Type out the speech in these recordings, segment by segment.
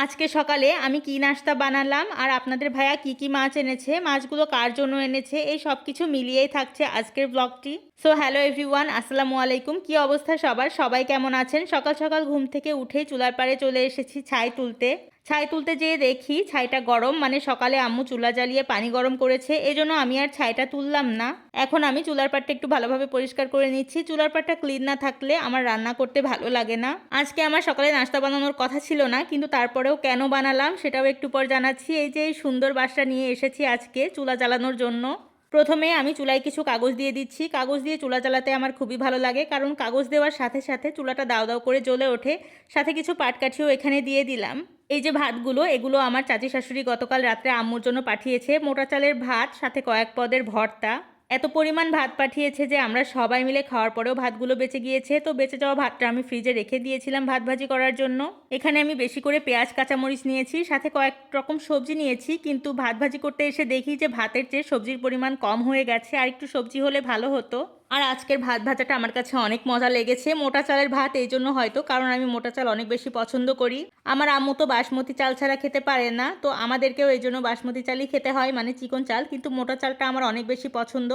আজকে সকালে আমি কি নাস্তা বানালাম আর আপনাদের ভাইয়া কি কি মাছ এনেছে, মাছগুলো কার জন্য এনেছে, এই সব কিছু মিলিয়েই থাকছে আজকের ব্লগটি। সো হ্যালো এভরিওয়ান, আসসালামু আলাইকুম। কি অবস্থা সবার, সবাই কেমন আছেন? সকাল সকাল ঘুম থেকে উঠেই চুলার পাড়ে চলে এসেছি ছাই তুলতে। ছাই তুলতে যেয়ে দেখি ছাইটা গরম, মানে সকালে আম্মু চুলা জ্বালিয়ে পানি গরম করেছে, এজন্য আমি আর ছাইটা তুললাম না। এখন আমি চুলার পাড়টা একটু ভালোভাবে পরিষ্কার করে নিচ্ছি। চুলার পাড়টা ক্লিন না থাকলে আমার রান্না করতে ভালো লাগে না। আজকে আমার সকালে নাস্তা বানানোর কথা ছিল না, কিন্তু তারপরেও কেন বানালাম সেটাও একটু পর জানাচ্ছি। এই যে এই সুন্দর বাসটা নিয়ে এসেছি আজকে চুলা জ্বালানোর জন্য। প্রথমে আমি চুলায় কিছু কাগজ দিয়ে দিচ্ছি। কাগজ দিয়ে চুলা জ্বালাতে আমার খুবই ভালো লাগে, কারণ কাগজ দেওয়ার সাথে সাথে চুলাটা দাও দাও করে জ্বলে ওঠে। সাথে কিছু পাটকাঠিও এখানে দিয়ে দিলাম। এই যে ভাতগুলো, এগুলো আমার চাচি শাশুড়ি গতকাল রাত্রে আম্মুর জন্য পাঠিয়েছে। মোটা চালের ভাত, সাথে কয়েক পদের ভর্তা। এত পরিমাণ ভাত পাঠিয়েছে যে আমরা সবাই মিলে খাওয়ার পরেও ভাতগুলো বেঁচে গিয়েছে। তো বেঁচে যাওয়া ভাতটা আমি ফ্রিজে রেখে দিয়েছিলাম ভাত ভাজি করার জন্য। এখানে আমি বেশি করে পেঁয়াজ কাঁচামরিচ নিয়েছি, সাথে কয়েক রকম সবজি নিয়েছি, কিন্তু ভাত ভাজি করতে এসে দেখি যে ভাতের চেয়ে সবজির পরিমাণ কম হয়ে গেছে, আর একটু সবজি হলে ভালো হতো। আর আজকের ভাত ভাজাটা আমার কাছে অনেক মজা লেগেছে। মোটা চালের ভাত এই জন্য হয়তো, কারণ আমি মোটা চাল অনেক বেশি পছন্দ করি। আমার আম্মু তো বাসমতি চাল ছাড়া খেতে পারে না, তো আমাদেরকেও এই জন্য বাসমতি চালই খেতে হয়, মানে চিকন চাল। কিন্তু মোটা চালটা আমার অনেক বেশি পছন্দ।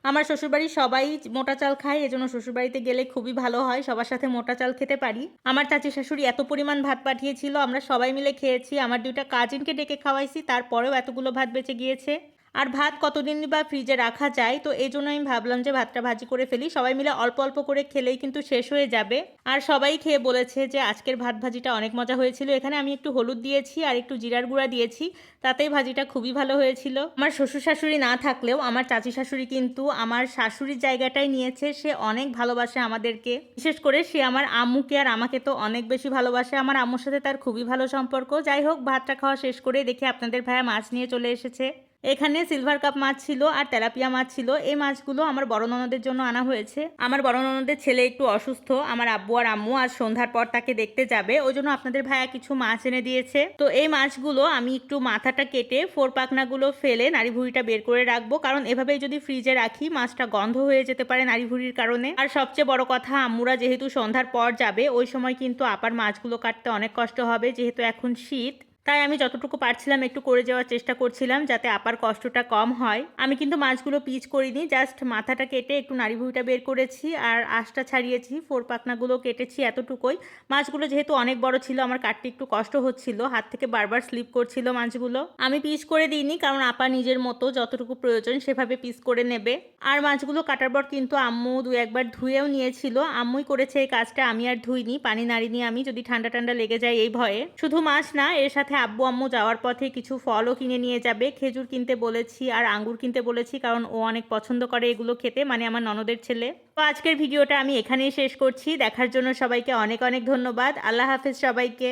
আমার শ্বশুরবাড়ির সবাই মোটা চাল খায়, এজন্য শ্বশুরবাড়িতে গেলে খুবই ভালো হয়, সবার সাথে মোটা চাল খেতে পারি। আমার চাচি শাশুড়ি এত পরিমাণ ভাত পাঠিয়েছিল, আমরা সবাই মিলে খেয়েছি। আমার দুইটা কাজিনকে ডেকে খাওয়াইছি, তারপরেও এতগুলো ভাত বেঁচে গিয়েছে। আর ভাত কতদিন বা ফ্রিজে রাখা যায়, তো এই জন্য আমি ভাবলাম যে ভাতটা ভাজি করে ফেলি। সবাই মিলে অল্প অল্প করে খেলেই কিন্তু শেষ হয়ে যাবে। আর সবাই খেয়ে বলেছে যে আজকের ভাত ভাজিটা অনেক মজা হয়েছিল। এখানে আমি একটু হলুদ দিয়েছি আর একটু জিরার গুঁড়া দিয়েছি, তাতেই ভাজিটা খুবই ভালো হয়েছিল। আমার শ্বশুর শাশুড়ি না থাকলেও আমার চাচি শাশুড়ি কিন্তু আমার শাশুড়ির জায়গাটাই নিয়েছে। সে অনেক ভালোবাসে আমাদেরকে, বিশেষ করে সে আমার আম্মুকে আর আমাকে তো অনেক বেশি ভালোবাসে। আমার আম্মুর সাথে তার খুবই ভালো সম্পর্ক। যাই হোক, ভাতটা খাওয়া শেষ করে দেখি আপনাদের ভাইয়া মাছ নিয়ে চলে এসেছে। এখানে সিলভার কাপ মাছ ছিল আর তেলাপিয়া মাছ ছিল। এই মাছগুলো আমার বড় ননদের জন্য আনা হয়েছে। আমার বড় ননদের ছেলে একটু অসুস্থ, আমার আব্বু আর আম্মু আজ সন্ধ্যার পর তাকে দেখতে যাবে, ওই জন্য আপনাদের ভাইয়া কিছু মাছ এনে দিয়েছে। তো এই মাছগুলো আমি একটু মাথাটা কেটে ফোর পাখনাগুলো ফেলে নাড়ি ভুঁড়িটা বের করে রাখবো, কারণ এভাবেই যদি ফ্রিজে রাখি মাছটা গন্ধ হয়ে যেতে পারে নাড়ি ভুঁড়ির কারণে। আর সবচেয়ে বড় কথা, আম্মুরা যেহেতু সন্ধ্যার পর যাবে, ওই সময় কিন্তু আপার মাছগুলো কাটতে অনেক কষ্ট হবে, যেহেতু এখন শীত। তাই আমি যতটুকু পারছিলাম একটু করে যাওয়ার চেষ্টা করছিলাম, যাতে আপার কষ্টটা কম হয়। আমি কিন্তু মাছগুলো পিচ করিনি, জাস্ট মাথাটা কেটে একটু নাড়ি ভুঁড়িটা বের করেছি আর আঁশটা ছাড়িয়েছি, ফোর পাখনাগুলো কেটেছি, এতটুকুই। মাছগুলো যেহেতু অনেক বড় ছিল, আমার কাটতে একটু কষ্ট হচ্ছিল, হাত থেকে বারবার স্লিপ করছিল মাছগুলো। আমি পিচ করে দিইনি, কারণ আপা নিজের মতো যতটুকু প্রয়োজন সেভাবে পিচ করে নেবে। আর মাছগুলো কাটার পর কিন্তু আম্মু দু একবার ধুয়েও নিয়েছিল। আম্মুই করেছে এই কাজটা, আমি আর ধুইনি, পানি নাড়িনি আমি, যদি ঠান্ডা ঠান্ডা লেগে যায় এই ভয়ে। শুধু মাছ না, এর সাথে আব্বু আম্মু যাওয়ার পথে কিছু ফলও কিনে নিয়ে যাবে। খেজুর কিনতে বলেছি আর আঙ্গুর কিনতে বলেছি, কারণ ও অনেক পছন্দ করে এগুলো খেতে, মানে আমার ননদের ছেলে। তো আজকের ভিডিওটা আমি এখানেই শেষ করছি। দেখার জন্য সবাইকে অনেক অনেক ধন্যবাদ। আল্লাহ হাফেজ সবাইকে।